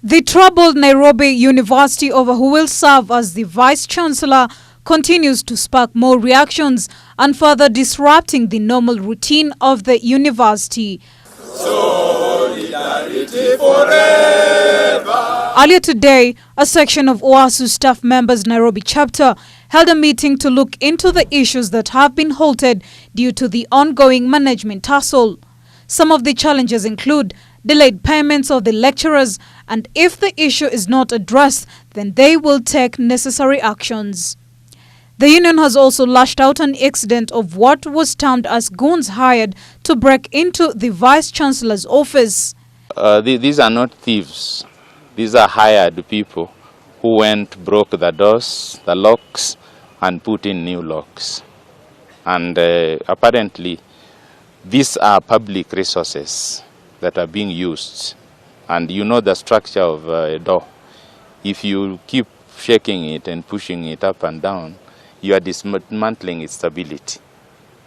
The troubled Nairobi University over who will serve as the Vice-Chancellor continues to spark more reactions and further disrupting the normal routine of the university. Solidarity forever. Earlier today, a section of Uasu staff members' Nairobi chapter held a meeting to look into the issues that have been halted due to the ongoing management tussle. Some of the challenges include delayed payments of the lecturers, and if the issue is not addressed, then they will take necessary actions. The union has also lashed out an incident of what was termed as goons hired to break into the Vice-Chancellor's office. These are not thieves. These are hired people who went, broke the doors, the locks, and put in new locks. And apparently, these are public resources that are being used. And you know the structure of a door. If you keep shaking it and pushing it up and down, you are dismantling its stability.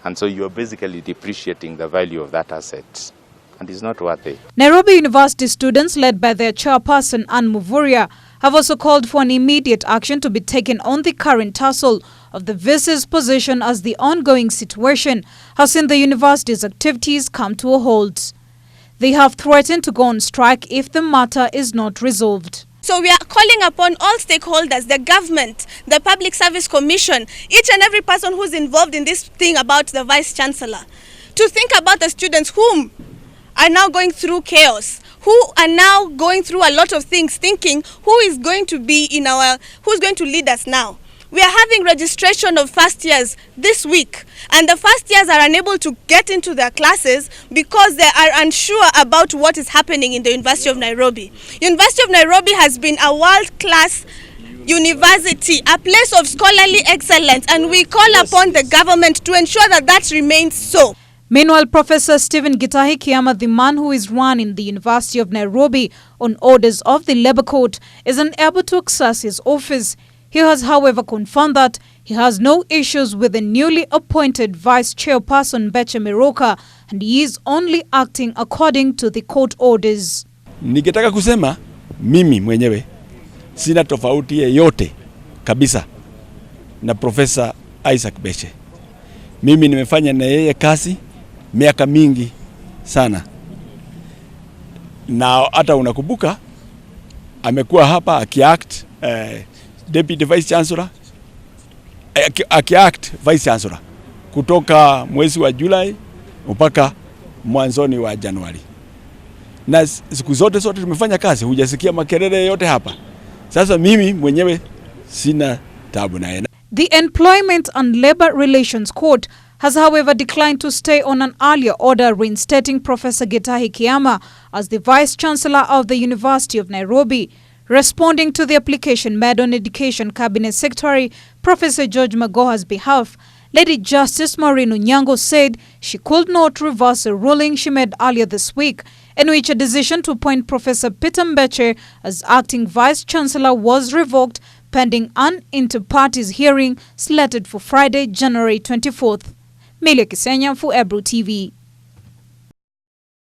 And so you are basically depreciating the value of that asset. And it's not worth it. Nairobi University students, led by their chairperson, Mvurya, have also called for an immediate action to be taken on the current tussle of the VC's position, as the ongoing situation has seen the university's activities come to a halt. They have threatened to go on strike if the matter is not resolved. So we are calling upon all stakeholders, the government, the Public Service Commission, each and every person who's involved in this thing about the Vice-Chancellor, to think about the students whom are now going through chaos, who are now going through a lot of things, thinking who is going to be who's going to lead us now. We are having registration of first years this week, and the first years are unable to get into their classes because they are unsure about what is happening in the University of Nairobi. University of Nairobi has been a world-class university, a place of scholarly excellence, and we call upon the government to ensure that that remains so. Meanwhile, Professor Stephen Gitahi Kiama, the man who is running the University of Nairobi on orders of the Labour Court, is unable to access his office. He has, however, confirmed that he has no issues with the newly appointed Vice Chairperson Beche Miroka, and he is only acting according to the court orders. Ningetaka kusema mimi mwenyewe sina tofauti yoyote kabisa na Professor Isaac Beche. Mimi nimefanya na yeye kazi miaka mingi sana, na hata unakumbuka amekuwa hapa akiact Deputy Vice Chancellor, akiact Vice Chancellor kutoka mwezi wa Julai mpaka mwanzoni wa Januari, na siku zote tumefanya kazi, hujasikia makelele yote hapa. Sasa mimi mwenyewe sina tabu naye. The Employment and Labor Relations Court has, however, declined to stay on an earlier order reinstating Professor Gitahi Kiama as the Vice-Chancellor of the University of Nairobi. Responding to the application made on Education Cabinet Secretary Professor George Magoha's behalf, Lady Justice Maureen Onyango said she could not reverse a ruling she made earlier this week, in which a decision to appoint Professor Peter Mbeche as acting Vice-Chancellor was revoked pending an inter-parties hearing slated for Friday, January 24th. Melia Kisenya for Ebru TV.